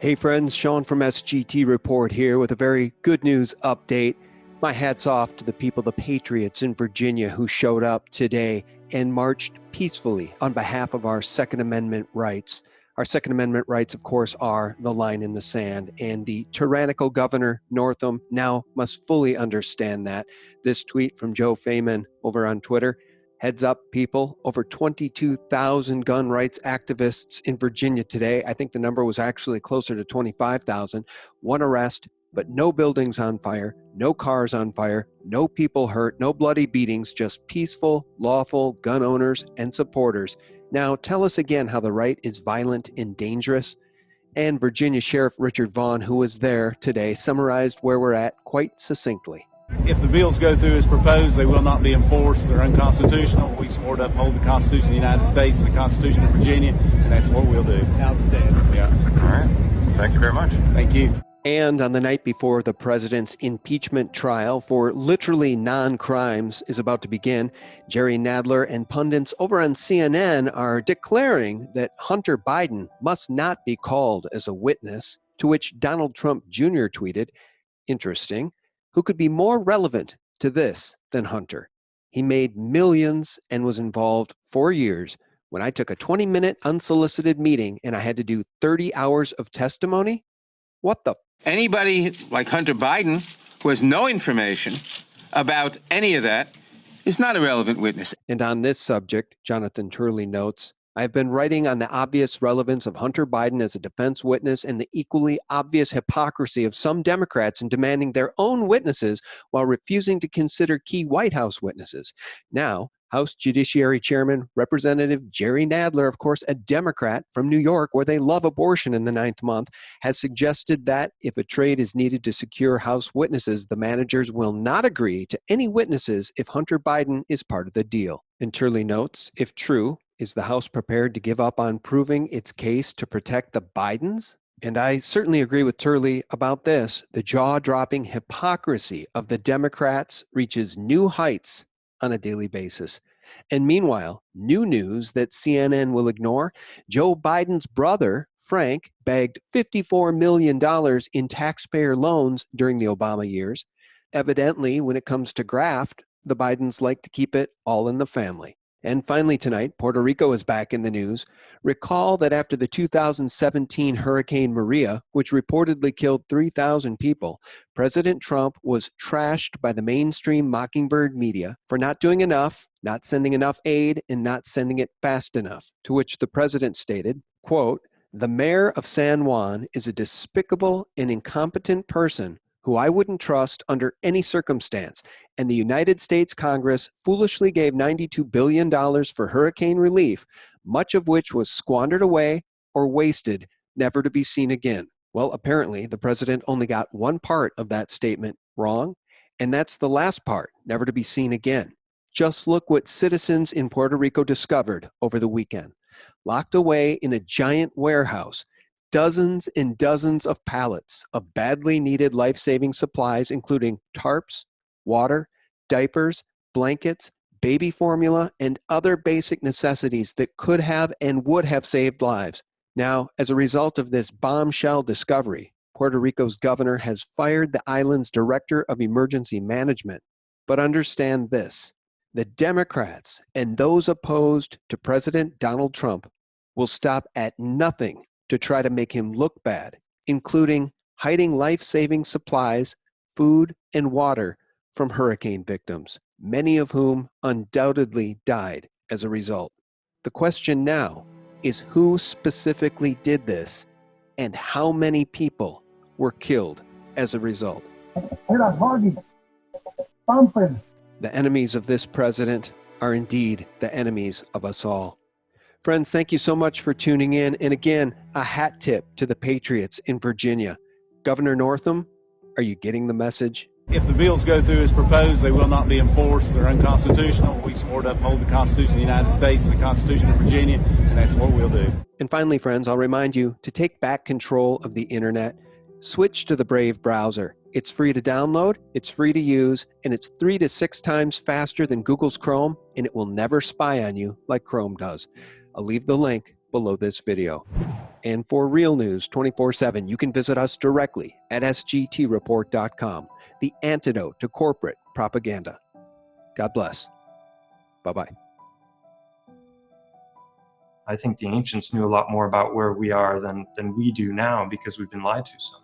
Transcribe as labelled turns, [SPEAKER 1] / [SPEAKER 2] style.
[SPEAKER 1] Hey friends, Sean from SGT Report here with a very good news update. My hat's off to the people, the patriots in Virginia who showed up today and marched peacefully on behalf of our Second Amendment rights. Our Second Amendment rights, of course, are the line in the sand, and the tyrannical Governor Northam now must fully understand that. This tweet from Joe Feynman over on Twitter: heads up, people, over 22,000 gun rights activists in Virginia today. I think the number was actually closer to 25,000. One arrest, but no buildings on fire, no cars on fire, no people hurt, no bloody beatings, just peaceful, lawful gun owners and supporters. Now, tell us again how the right is violent and dangerous. And Virginia Sheriff Richard Vaughn, who was there today, summarized where we're at quite succinctly.
[SPEAKER 2] If the bills go through as proposed, they will not be enforced. They're unconstitutional. We support to uphold the Constitution of the United States and the Constitution of Virginia, and that's what we'll do.
[SPEAKER 3] Outstanding.
[SPEAKER 2] Yeah.
[SPEAKER 3] All right. Thank you very much.
[SPEAKER 2] Thank you.
[SPEAKER 1] And on the night before the president's impeachment trial for literally non-crimes is about to begin, Jerry Nadler and pundits over on CNN are declaring that Hunter Biden must not be called as a witness, to which Donald Trump Jr. tweeted, "Interesting. Who could be more relevant to this than Hunter? He made millions and was involved for years. When I took a 20-minute unsolicited meeting and I had to do 30 hours of testimony? What the?"
[SPEAKER 4] Anybody like Hunter Biden who has no information about any of that is not a relevant witness.
[SPEAKER 1] And on this subject, Jonathan Turley notes, "I've been writing on the obvious relevance of Hunter Biden as a defense witness and the equally obvious hypocrisy of some Democrats in demanding their own witnesses while refusing to consider key White House witnesses. Now, House Judiciary Chairman Representative Jerry Nadler, of course a Democrat from New York, where they love abortion in the 9th month, has suggested that if a trade is needed to secure House witnesses, the managers will not agree to any witnesses if Hunter Biden is part of the deal." And Turley notes, if true, is the House prepared to give up on proving its case to protect the Bidens? And I certainly agree with Turley about this. The jaw-dropping hypocrisy of the Democrats reaches new heights on a daily basis. And meanwhile, new news that CNN will ignore: Joe Biden's brother, Frank, bagged $54 million in taxpayer loans during the Obama years. Evidently, when it comes to graft, the Bidens like to keep it all in the family. And finally tonight, Puerto Rico is back in the news. Recall that after the 2017 Hurricane Maria, which reportedly killed 3,000 people, President Trump was trashed by the mainstream mockingbird media for not doing enough, not sending enough aid, and not sending it fast enough. To which the president stated, quote, "The mayor of San Juan is a despicable and incompetent person who I wouldn't trust under any circumstance, and the United States Congress foolishly gave $92 billion for hurricane relief, much of which was squandered away or wasted, never to be seen again." Well, apparently, the president only got one part of that statement wrong, and that's the last part, never to be seen again. Just look what citizens in Puerto Rico discovered over the weekend. Locked away in a giant warehouse, dozens and dozens of pallets of badly needed life-saving supplies, including tarps, water, diapers, blankets, baby formula, and other basic necessities that could have and would have saved lives. Now, as a result of this bombshell discovery, Puerto Rico's governor has fired the island's director of emergency management. But understand this: the Democrats and those opposed to President Donald Trump will stop at nothing to try to make him look bad, including hiding life-saving supplies, food, and water from hurricane victims, many of whom undoubtedly died as a result. The question now is who specifically did this and how many people were killed as a result. The enemies of this president are indeed the enemies of us all. Friends, thank you so much for tuning in. And again, a hat tip to the patriots in Virginia. Governor Northam, are you getting the message?
[SPEAKER 2] If the bills go through as proposed, they will not be enforced. They're unconstitutional. We support to uphold the Constitution of the United States and the Constitution of Virginia, and that's what we'll do.
[SPEAKER 1] And finally, friends, I'll remind you to take back control of the internet. Switch to the Brave browser. It's free to download, it's free to use, and it's 3 to 6 times faster than Google's Chrome, and it will never spy on you like Chrome does. I'll leave the link below this video. And for real news 24/7, you can visit us directly at sgtreport.com, the antidote to corporate propaganda. God bless. Bye-bye.
[SPEAKER 5] I think the ancients knew a lot more about where we are than we do now because we've been lied to so much.